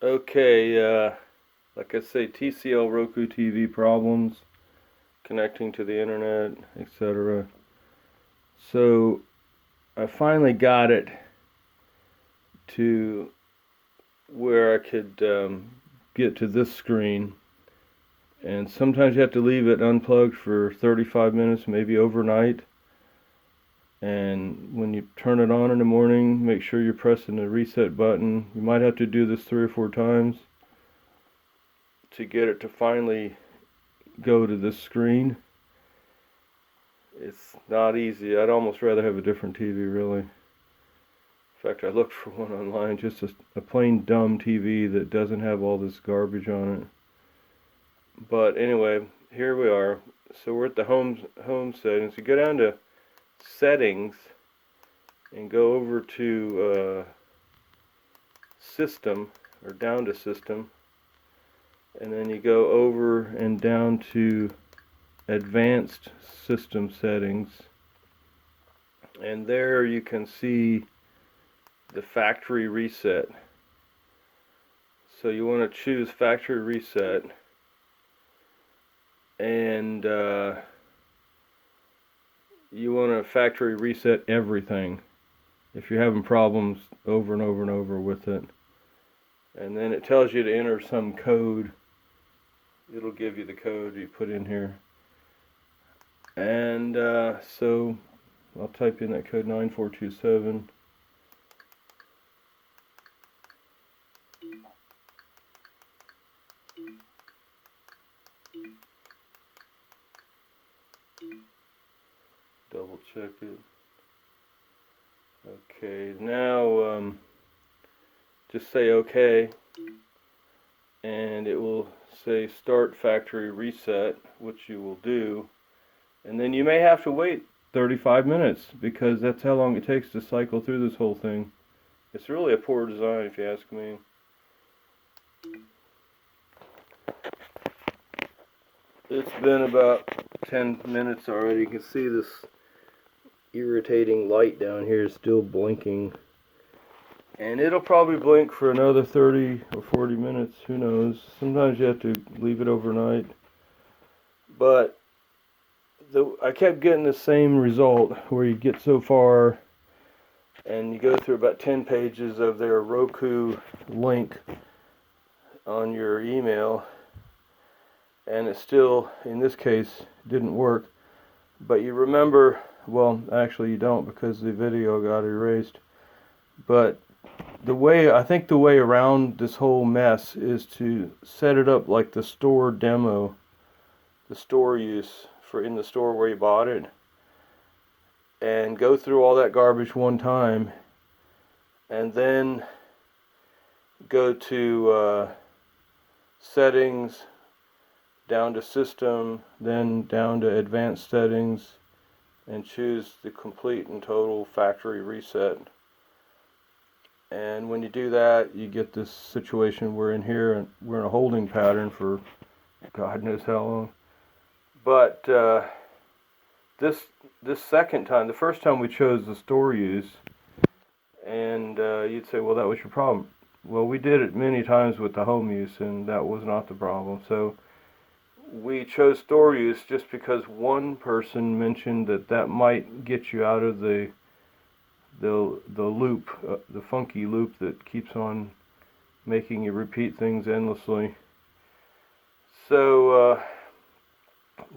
Okay, like I say, TCL Roku TV problems, connecting to the internet, etc. So I finally got it to where I could get to this screen. And sometimes you have to leave it unplugged for 35 minutes, maybe overnight. And when you turn it on in the morning, make sure you're pressing the reset button. You might have to do this 3 or 4 times to get it to finally go to this screen. It's not easy. I'd almost rather have a different TV, really. In fact, I looked for one online, just a plain dumb TV that doesn't have all this garbage on it. But anyway, here we are. So we're at the home settings. You go down to settings and go over to system, or down to system, and then you go over and down to advanced system settings, and there you can see the factory reset. So you want to choose factory reset, and you want to factory reset everything if you're having problems over and over and over with it. And then it tells you to enter some code. It'll give you the code you put in here. And so I'll type in that code 9427. Double check it. Okay, now just say OK, and it will say start factory reset, which you will do, and then you may have to wait 35 minutes because that's how long it takes to cycle through this whole thing. It's really a poor design, if you ask me. It's been about 10 minutes already. You can see this irritating light down here is still blinking, and it'll probably blink for another 30 or 40 minutes, who knows. Sometimes you have to leave it overnight, but I kept getting the same result where you get so far and you go through about 10 pages of their Roku link on your email, and it still, in this case, didn't work. But you remember, well, actually you don't, because the video got erased. But I think the way around this whole mess is to set it up like the store demo, the store use for in the store where you bought it, and go through all that garbage one time, and then go to settings, down to system, then down to advanced settings, and choose the complete and total factory reset. And when you do that, you get this situation we're in here, and we're in a holding pattern for God knows how long. But this second time, the first time we chose the store use, and you'd say, well, that was your problem. Well, we did it many times with the home use, and that was not the problem. So we chose store use just because one person mentioned that might get you out of the loop, the funky loop that keeps on making you repeat things endlessly. So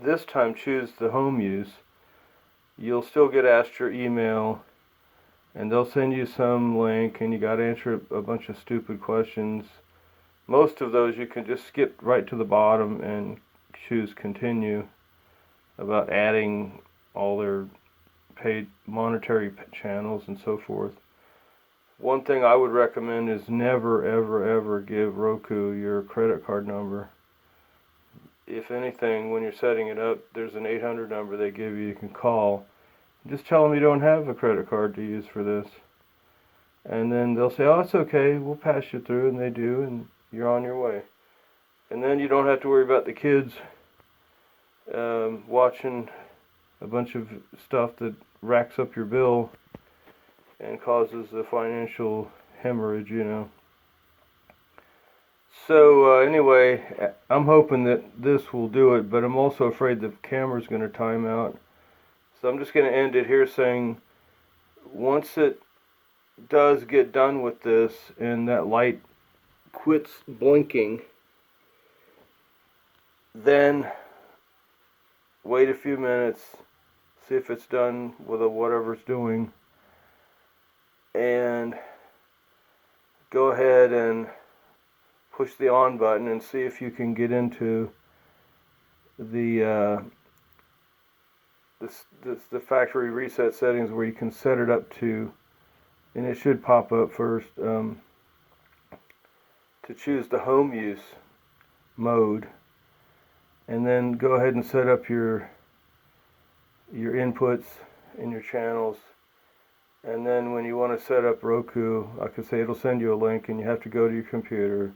this time choose the home use. You'll still get asked your email, and they'll send you some link, and you got to answer a bunch of stupid questions. Most of those you can just skip right to the bottom and choose continue, about adding all their paid monetary channels and so forth. One thing I would recommend is never ever ever give Roku your credit card number. If anything, when you're setting it up, there's an 800 number they give you can call. Just tell them you don't have a credit card to use for this, and then they'll say, oh, it's okay, we'll pass you through, and they do, and you're on your way. And then you don't have to worry about the kids watching a bunch of stuff that racks up your bill and causes a financial hemorrhage, you know. So anyway, I'm hoping that this will do it, but I'm also afraid the camera's going to time out. So I'm just going to end it here saying, once it does get done with this and that light quits blinking, then wait a few minutes, see if it's done with whatever it's doing, and go ahead and push the on button and see if you can get into the the factory reset settings where you can set it up to, and it should pop up first, to choose the home use mode, and then go ahead and set up your inputs and your channels. And then when you want to set up Roku, like I say, it'll send you a link and you have to go to your computer.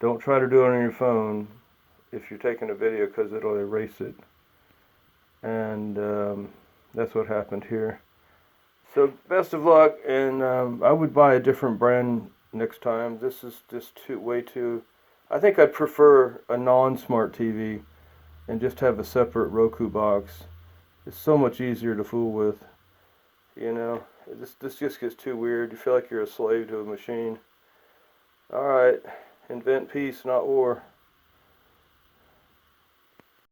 Don't try to do it on your phone if you're taking a video, because it'll erase it. And that's what happened here. So best of luck, and I would buy a different brand next time. This is just way too... I think I'd prefer a non-smart TV and just have a separate Roku box. It's so much easier to fool with. You know, this just gets too weird. You feel like you're a slave to a machine. Alright, invent peace, not war.